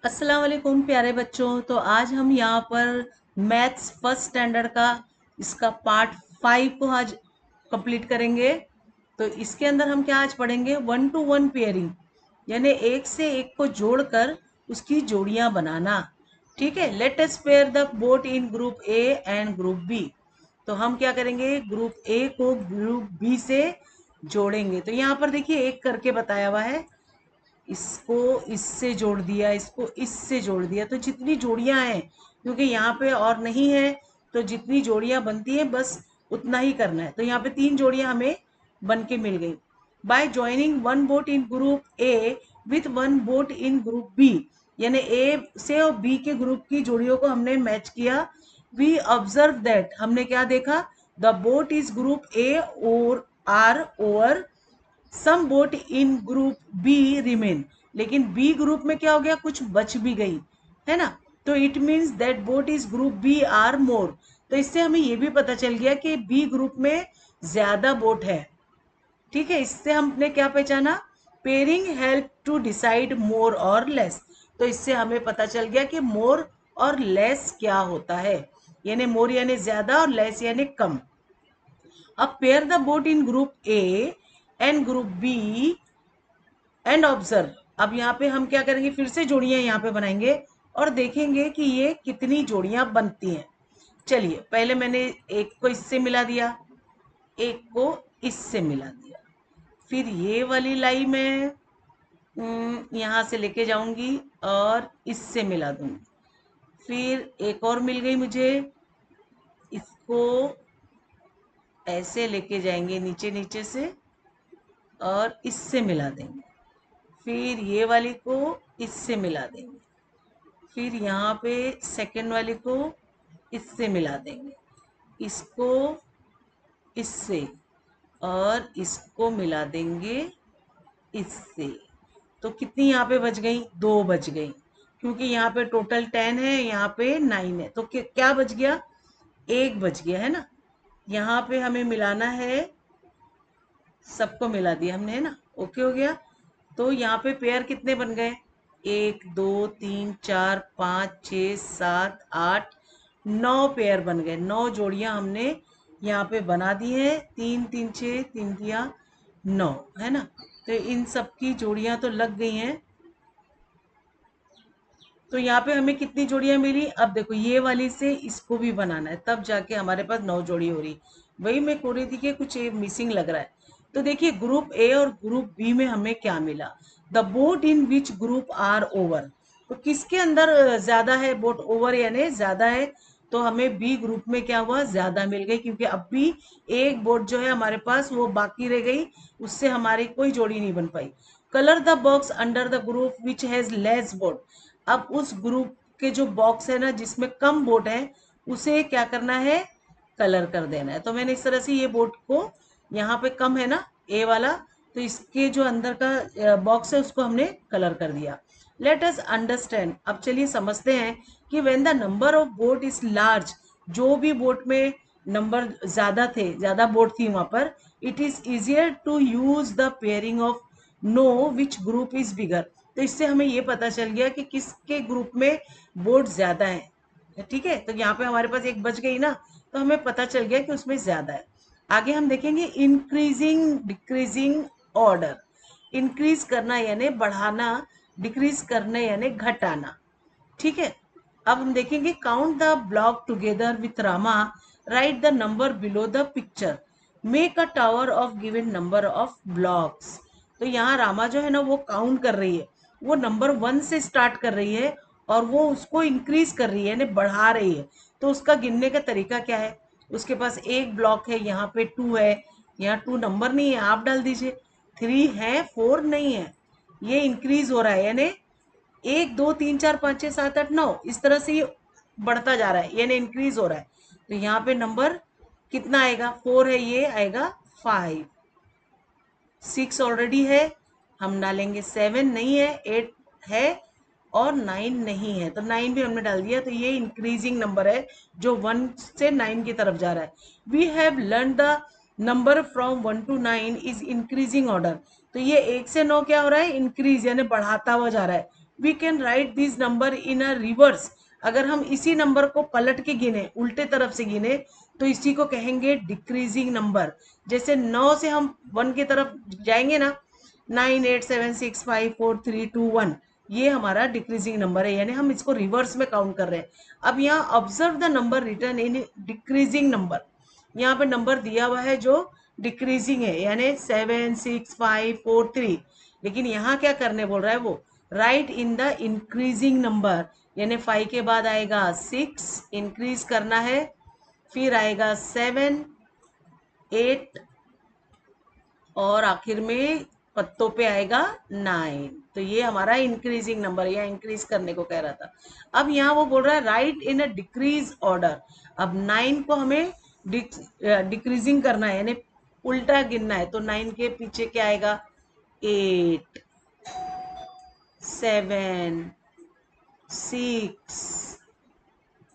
अस्सलाम वालेकुम प्यारे बच्चों। तो आज हम यहाँ पर मैथ्स फर्स्ट स्टैंडर्ड का इसका पार्ट 5 को आज कंप्लीट करेंगे। तो इसके अंदर हम क्या आज पढ़ेंगे, 1 to 1 पेयरिंग, यानी एक से एक को जोड़कर उसकी जोड़ियां बनाना। ठीक है, let us pair the boat in group A and group B. तो हम क्या करेंगे, ग्रुप ए को ग्रुप बी से जोड़ेंगे। तो यहाँ पर देखिए एक करके बताया हुआ है, इसको इससे जोड़ दिया, इसको इससे जोड़ दिया। तो जितनी जोड़ियां हैं, क्योंकि यहाँ पे और नहीं है, तो जितनी जोड़ियां बनती हैं बस उतना ही करना है। तो यहाँ पे 3 जोड़ियां हमें बन के मिल गई। By joining one boat in group A with one boat in group B, यानी ए से और बी के ग्रुप की जोड़ियों को हमने मैच किया। वी ऑब्जर्व दैट, हमने क्या देखा, the boat is group A और are over some boat in group B remain, लेकिन बी ग्रुप में क्या हो गया, कुछ बच भी गई है ना। तो it means that boat is group B are more. तो इससे हमें ये भी पता चल गया कि बी ग्रुप में ज्यादा बोट है। ठीक है, इससे हमने क्या पहचाना, पेयरिंग हेल्प टू डिसाइड मोर और लेस। तो इससे हमें पता चल गया कि मोर और लेस क्या होता है, यानी मोर यानी ज्यादा और लेस यानी कम। अब pair the boat in group A and group B and observe. अब यहाँ पे हम क्या करेंगे, फिर से जोड़ियां यहाँ पे बनाएंगे और देखेंगे कि ये कितनी जोड़ियां बनती हैं। चलिए, पहले मैंने एक को इससे मिला दिया, एक को इससे मिला दिया, फिर ये वाली लाई मैं यहाँ से लेके जाऊंगी और इससे मिला दूंगी। फिर एक और मिल गई मुझे, इसको ऐसे लेके जाएंगे नीचे नीचे से और इससे मिला देंगे। फिर ये वाली को इससे मिला देंगे, फिर यहाँ पे सेकेंड वाले को इससे मिला देंगे, इसको इससे, और इसको मिला देंगे इससे। तो कितनी यहाँ पे बच गई, 2 बच गई, क्योंकि यहाँ पे टोटल 10 है, यहाँ पे 9 है। तो क्या बच गया, 1 बच गया है ना। यहाँ पे हमें मिलाना है, सबको मिला दिया हमने है ना, ओके हो गया। तो यहाँ पे पेयर कितने बन गए, 1 2 3 4 5 6 7 8 9 पेयर बन गए। 9 जोड़ियां हमने यहाँ पे बना दी है, 3 3 6 3 3 9 है ना। तो इन सब की जोड़ियां तो लग गई हैं। तो यहाँ पे हमें कितनी जोड़ियां मिली, अब देखो ये वाली से इसको भी बनाना है, तब जाके हमारे पास 9 जोड़ी हो रही। वही मैं को रही थी कि कुछ मिसिंग लग रहा है। तो देखिए ग्रुप ए और ग्रुप बी में हमें क्या मिला, the boat in which group are over. तो किसके अंदर ज्यादा है, बोट ओवर यानी ज्यादा है। तो हमें बी ग्रुप में क्या हुआ, ज्यादा मिल गई, क्योंकि अब भी एक बोट जो है हमारे पास वो बाकी रह गई, उससे हमारी कोई जोड़ी नहीं बन पाई। Colour the box under the group which has less boat. अब उस ग्रुप के जो बॉक्स है ना जिसमें कम बोट है, उसे क्या करना है, कलर कर देना है। तो मैंने इस तरह से ये बोट को, यहाँ पे कम है ना ए वाला, तो इसके जो अंदर का बॉक्स है उसको हमने कलर कर दिया। लेट अस अंडरस्टैंड, अब चलिए समझते हैं कि when the number of boat is large, जो भी बोट में नंबर ज्यादा थे, ज्यादा बोट थी वहां पर, it is easier to use the pairing of know which group is bigger. तो इससे हमें ये पता चल गया कि किसके ग्रुप में बोट ज्यादा है। ठीक है, तो यहाँ पे हमारे पास एक बच गई ना, तो हमें पता चल गया कि उसमें ज्यादा है। आगे हम देखेंगे इंक्रीजिंग डिक्रीजिंग ऑर्डर। इंक्रीज करना यानी बढ़ाना, डिक्रीज करना यानी घटाना। ठीक है, अब हम देखेंगे count the block together with Rama, right the number below the picture, make a tower of given number of blocks. तो यहाँ रामा जो है ना वो काउंट कर रही है, वो नंबर 1 से स्टार्ट कर रही है और वो उसको इंक्रीज कर रही है यानी बढ़ा रही है। तो उसका गिनने का तरीका क्या है, उसके पास एक ब्लॉक है, यहाँ पे 2 है, यहाँ 2 नंबर नहीं है, आप डाल दीजिए। 3 है, 4 नहीं है, ये इंक्रीज हो रहा है, यानी 1 2 3 4 5 6 7 8 9 इस तरह से ये बढ़ता जा रहा है, यानी इंक्रीज हो रहा है। तो यहाँ पे नंबर कितना आएगा, 4 है, ये आएगा 5। 6 ऑलरेडी है, हम डालेंगे 7 नहीं है, 8 है और 9 नहीं है, तो 9 भी हमने डाल दिया। तो ये इंक्रीजिंग नंबर है जो 1 से 9 की तरफ जा रहा है। We have learn the number from 1 to 9 is increasing order. तो ये 1 से 9 क्या हो रहा है, इंक्रीज यानी बढ़ाता हुआ जा रहा है। We can write this number in a reverse. अगर हम इसी नंबर को पलट के गिने, उल्टे तरफ से गिने, तो इसी को कहेंगे डिक्रीजिंग नंबर। जैसे 9 से हम 1 की तरफ जाएंगे ना, 9, 8, 7, 6, 5, 4, 3, 2, 1, ये हमारा डिक्रीजिंग नंबर है, यानी हम इसको रिवर्स में काउंट कर रहे हैं। अब यहाँ observe the number return in decreasing number, यहाँ पे नंबर दिया हुआ है जो डिक्रीजिंग है, यानी 7, 6, 5, 4, 3, लेकिन यहाँ क्या करने बोल रहा है वो, right in the increasing number, यानी 5 के बाद आएगा 6, इंक्रीज करना है, फिर आएगा 7, 8, और आखिर में पत्तों पे आएगा 9। तो ये हमारा इंक्रीजिंग नंबर, या इंक्रीज करने को कह रहा था। अब यहाँ वो बोल रहा है right in a decrease order. अब 9 को हमें डिक्रीजिंग करना है, यानी उल्टा गिनना है, तो 9 के पीछे क्या आएगा, 8, 7, 6,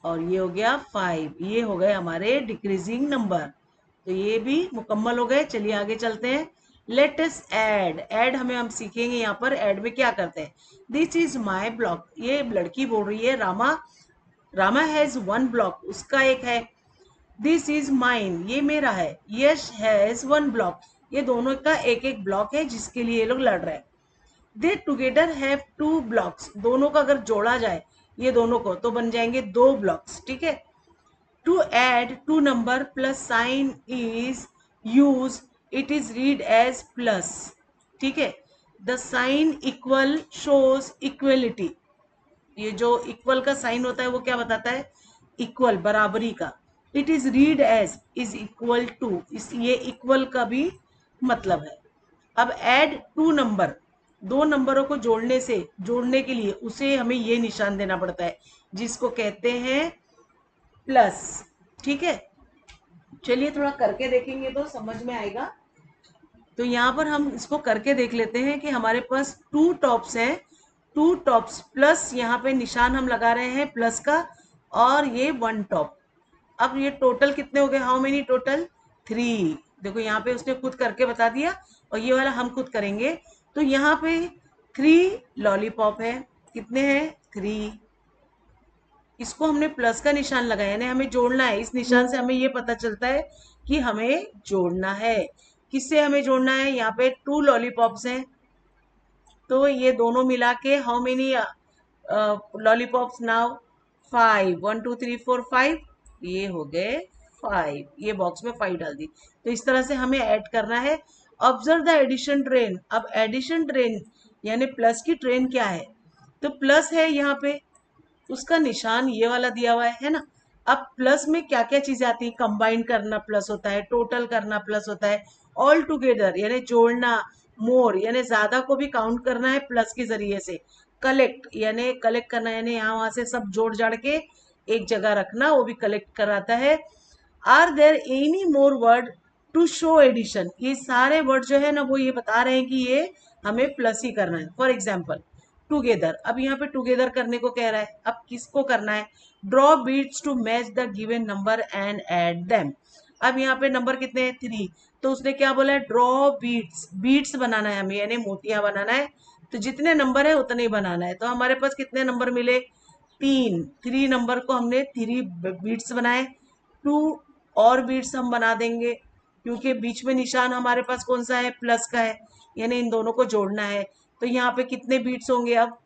और ये हो गया 5। ये हो गए हमारे डिक्रीजिंग नंबर। तो ये भी मुकम्मल हो गए। चलिए आगे चलते हैं। Let us add. ऐड हमें हम सीखेंगे, यहाँ पर ऐड में क्या करते हैं। दिस इज माई ब्लॉक, ये लड़की बोल रही है, रामा, रामा हैज 1 ब्लॉक, उसका एक है। दिस इज माइन, ये मेरा है। यश हैज 1 ब्लॉक, ये दोनों का एक एक ब्लॉक है जिसके लिए ये लोग लड़ रहे हैं। दे टुगेदर हैव 2 ब्लॉक्स, दोनों का अगर जोड़ा जाए ये दोनों को तो बन जाएंगे 2 ब्लॉक्स, ठीक है। To add two number plus sign is used, it is read as plus, ठीक है। The sign equal shows equality, ये जो इक्वल का साइन होता है वो क्या बताता है, इक्वल, बराबरी का। It is read as is equal to, इस ये इक्वल का भी मतलब है। अब ऐड 2 नंबर, 2 नंबरों को जोड़ने से, जोड़ने के लिए उसे हमें ये निशान देना पड़ता है जिसको कहते हैं प्लस, ठीक है। चलिए थोड़ा करके देखेंगे तो समझ में आएगा। तो यहाँ पर हम इसको करके देख लेते हैं कि हमारे पास 2 टॉप्स हैं, 2 टॉप्स प्लस यहाँ पे निशान हम लगा रहे हैं प्लस का, और ये 1 टॉप। अब ये टोटल कितने हो गए, हाउ मेनी टोटल, 3। देखो यहाँ पे उसने खुद करके बता दिया, और ये वाला हम खुद करेंगे। तो यहाँ पे 3 लॉलीपॉप है, कितने हैं, 3। इसको हमने प्लस का निशान लगाया, यानी हमें जोड़ना है। इस निशान से हमें ये पता चलता है कि हमें जोड़ना है। किससे हमें जोड़ना है, यहाँ पे 2 लॉलीपॉप्स हैं, तो ये दोनों मिला के हाउ मेनी लॉलीपॉप्स नाउ, 5, 1 2 3 4 5, ये हो गए 5। ये बॉक्स में 5 डाल दी। तो इस तरह से हमें ऐड करना है। Observe the addition train. अब एडिशन ट्रेन यानी प्लस की ट्रेन क्या है, तो प्लस है यहाँ पे, उसका निशान ये वाला दिया हुआ है ना। अब प्लस में क्या क्या चीजें आती है, कंबाइन करना प्लस होता है, टोटल करना प्लस होता है, ऑल टुगेदर यानी जोड़ना, मोर यानी ज्यादा को भी काउंट करना है प्लस के जरिए से, कलेक्ट यानी कलेक्ट करना, यानी यहाँ वहां से सब जोड़ जाड़ के एक जगह रखना, वो भी कलेक्ट कराता है। Are there any more word to show addition, ये सारे वर्ड जो है ना वो ये बता रहे हैं कि ये हमें प्लस ही करना है। फॉर एग्जाम्पल टुगेदर, अब यहाँ पे टुगेदर करने को कह रहा है। अब किसको करना है, draw beads to match the given number and add them. अब यहाँ पे नंबर कितने हैं, 3, तो उसने क्या बोला है, ड्रॉ बीट्स, बीट्स बनाना है हमें, यानी मोतियां बनाना है। तो जितने नंबर है उतने ही बनाना है। तो हमारे पास कितने नंबर मिले, 3। 3 नंबर को हमने 3 बीट्स बनाए। 2 और बीट्स हम बना देंगे, क्योंकि बीच में निशान हमारे पास कौन सा है, प्लस का है, यानी इन दोनों को जोड़ना है। तो यहाँ पे कितने बीट्स होंगे अब,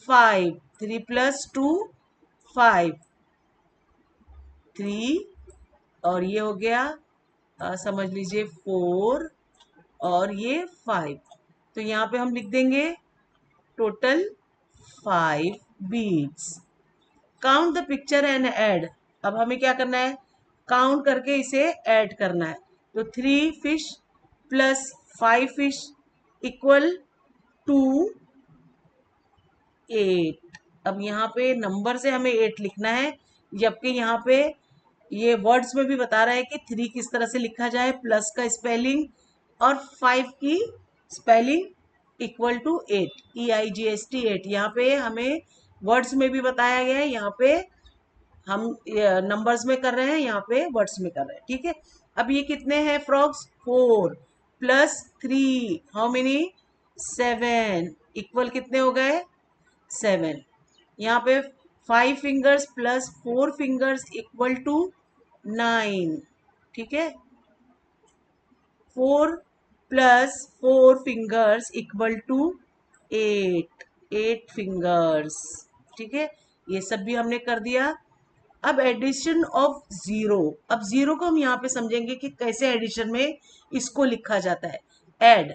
5, 3 + 2 5, 3, और ये हो गया समझ लीजिए 4, और ये 5। तो यहाँ पे हम लिख देंगे total 5 beads. Count the picture and add. अब हमें क्या करना है, काउंट करके इसे ऐड करना है। तो 3 फिश + 5 फिश इक्वल टू 8। अब यहाँ पे नंबर से हमें 8 लिखना है, जबकि यहाँ पे ये वर्ड्स में भी बता रहा है कि 3 किस तरह से लिखा जाए, प्लस का स्पेलिंग, और 5 की स्पेलिंग इक्वल टू 8, EIGST 8। यहाँ पे हमें वर्ड्स में भी बताया गया है, यहाँ पे हम नंबर्स में कर रहे हैं, यहाँ पे वर्ड्स में कर रहे हैं, ठीक है। अब ये कितने हैं फ्रॉग्स, 4 + 3 हाउ मेनी, 7 इक्वल कितने हो गए, 7। यहाँ पे 5 fingers plus 4 fingers equal to 9। ठीक है, 4 plus 4 fingers equal to 8। 8 fingers. ठीक है, ये सब भी हमने कर दिया। अब एडिशन ऑफ जीरो। अब जीरो को हम यहाँ पे समझेंगे कि कैसे एडिशन में इसको लिखा जाता है। Add,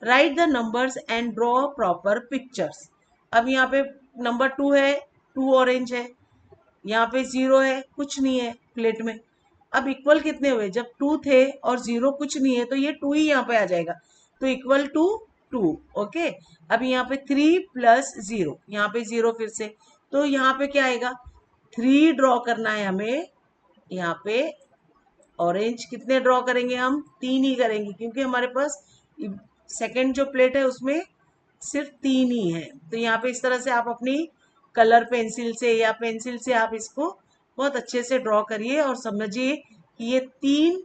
write the numbers and draw proper pictures. अब यहाँ पे नंबर 2 है, 2 ऑरेंज है। यहाँ पे 0 है, कुछ नहीं है प्लेट में। अब इक्वल कितने हुए? जब 2 थे और 0 कुछ नहीं है तो ये 2 ही यहाँ पे आ जाएगा, तो इक्वल टू 2। ओके, अब यहाँ पे 3 प्लस 0, यहाँ पे 0 फिर से, तो यहाँ पे क्या आएगा? 3 ड्रॉ करना है हमें। यहाँ पे ऑरेंज कितने ड्रॉ करेंगे हम? 3 ही करेंगे, क्योंकि हमारे पास सेकंड जो प्लेट है उसमें सिर्फ 3 ही है। तो यहाँ पे इस तरह से आप अपनी कलर पेंसिल से या पेंसिल से आप इसको बहुत अच्छे से ड्रॉ करिए और समझिए कि ये 3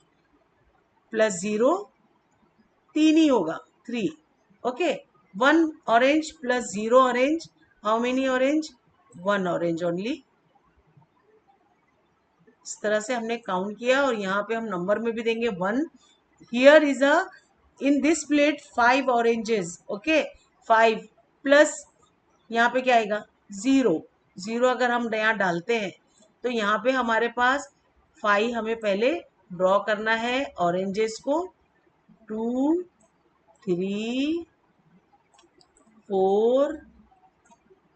प्लस 0 3 ही होगा, 3। Okay, 1 orange plus 0 orange, how many orange? 1 orange only. इस तरह से हमने काउंट किया और यहाँ पे हम नंबर में भी देंगे 1। Here is a, in this plate 5 oranges. Okay, 5 plus यहाँ पे क्या आएगा? 0। 0 अगर हम यहाँ डालते हैं तो यहाँ पे हमारे पास 5 हमें पहले ड्रॉ करना है ऑरेंजेस को। 2, 3, 4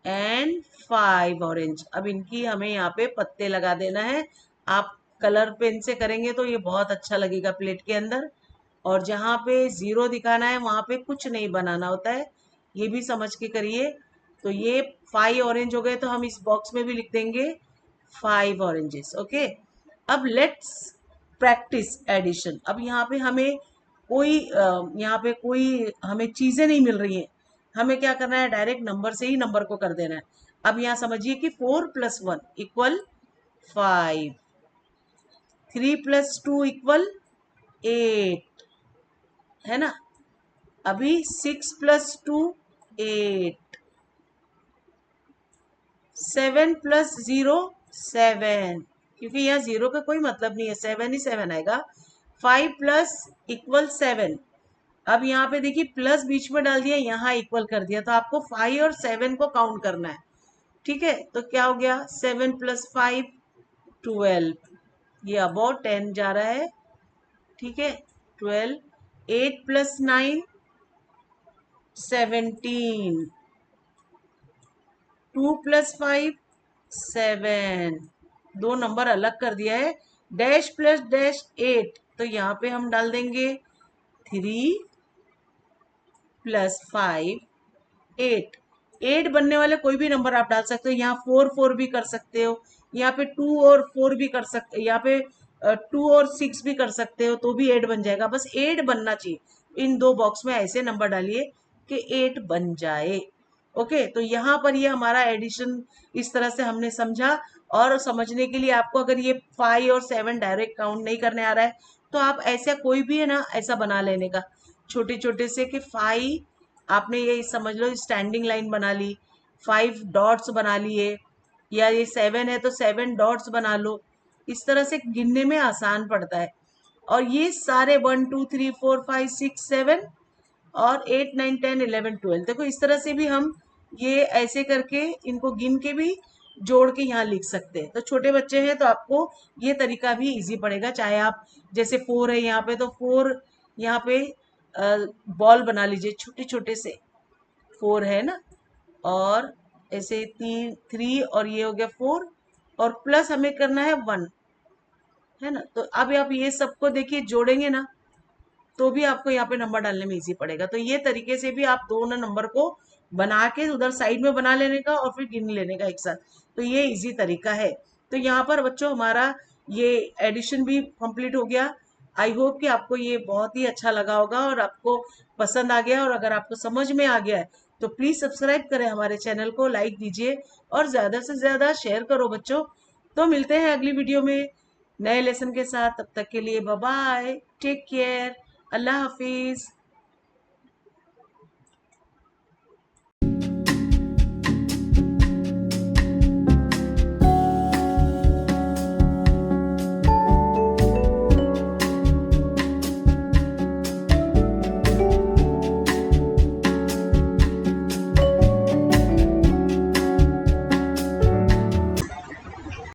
एंड 5 ऑरेंज। अब इनकी हमें यहाँ पे पत्ते लगा देना है। आप कलर पेन से करेंगे तो ये बहुत अच्छा लगेगा प्लेट के अंदर। और जहाँ पे 0 दिखाना है वहां पे कुछ नहीं बनाना होता है, ये भी समझ के करिए। तो ये 5 ऑरेंज हो गए, तो हम इस बॉक्स में भी लिख देंगे 5 ऑरेंजेस। ओके, अब लेट्स प्रैक्टिस एडिशन। अब यहाँ पे हमें कोई यहाँ पे कोई हमें चीजें नहीं मिल रही हैं, हमें क्या करना है? डायरेक्ट नंबर से ही नंबर को कर देना है। अब यहाँ समझिए कि 4 प्लस 1 इक्वल 5, 3 प्लस 2 इक्वल 8, है ना? अभी 6 प्लस 2 8, 7 प्लस 0 7, क्योंकि यहाँ 0 का कोई मतलब नहीं है, 7 ही 7 आएगा। 5 प्लस इक्वल 7। अब यहाँ पे देखिए प्लस बीच में डाल दिया, यहाँ इक्वल कर दिया, तो आपको 5 और 7 को काउंट करना है। ठीक है, तो क्या हो गया? 7 प्लस 5 12, ये अबाउट 10 जा रहा है। ठीक है, 12। 8 प्लस 9 17, 2 प्लस 5 7, दो नंबर अलग कर दिया है। डैश प्लस डैश 8, तो यहाँ पे हम डाल देंगे 3 प्लस 5 8। 8 बनने वाले कोई भी नंबर आप डाल सकते हो, यहाँ 4 4 भी कर सकते हो, यहाँ पे 2 और 4 भी कर सकते, यहाँ पे 2 और 6 भी कर सकते हो, तो भी 8 बन जाएगा। बस 8 बनना चाहिए। इन दो बॉक्स में ऐसे नंबर डालिए कि 8 बन जाए। ओके, तो यहाँ पर ये हमारा एडिशन इस तरह से हमने समझा। और समझने के लिए आपको अगर ये 5 और 7 डायरेक्ट काउंट नहीं करने आ रहा है तो आप ऐसा कोई भी है ना ऐसा बना लेने का, छोटे छोटे से, कि 5 आपने ये समझ लो स्टैंडिंग लाइन बना ली, 5 डॉट्स बना लिए, या ये 7 है तो 7 डॉट्स बना लो। इस तरह से गिनने में आसान पड़ता है। और ये सारे 1 2 3 4 5 6 7 और 8 9 10 11 12, देखो इस तरह से भी हम ये ऐसे करके इनको गिन के भी जोड़ के यहाँ लिख सकते हैं। तो छोटे बच्चे हैं तो आपको ये तरीका भी इजी पड़ेगा। चाहे आप जैसे 4 है यहाँ पे, तो 4 यहाँ पे बॉल बना लीजिए छोटे छोटे से, 4 है ना, और ऐसे 3 और ये हो गया 4, और प्लस हमें करना है 1, है ना। तो अब आप ये सबको देखिए जोड़ेंगे ना तो भी आपको यहाँ पे नंबर डालने में इजी पड़ेगा। तो ये तरीके से भी आप दोनों नंबर को बना के उधर साइड में बना लेने का और फिर गिन लेने का एक साथ, तो ये इजी तरीका है। तो यहाँ पर बच्चों हमारा ये एडिशन भी कंप्लीट हो गया। आई होप कि आपको ये बहुत ही अच्छा लगा होगा और आपको पसंद आ गया। और अगर आपको समझ में आ गया है तो प्लीज सब्सक्राइब करें हमारे चैनल को, लाइक दीजिए और ज्यादा से ज्यादा शेयर करो बच्चों। तो मिलते हैं अगली वीडियो में नए लेसन के साथ। तब तक के लिए बाय बाय, टेक केयर, अल्लाह हाफिज।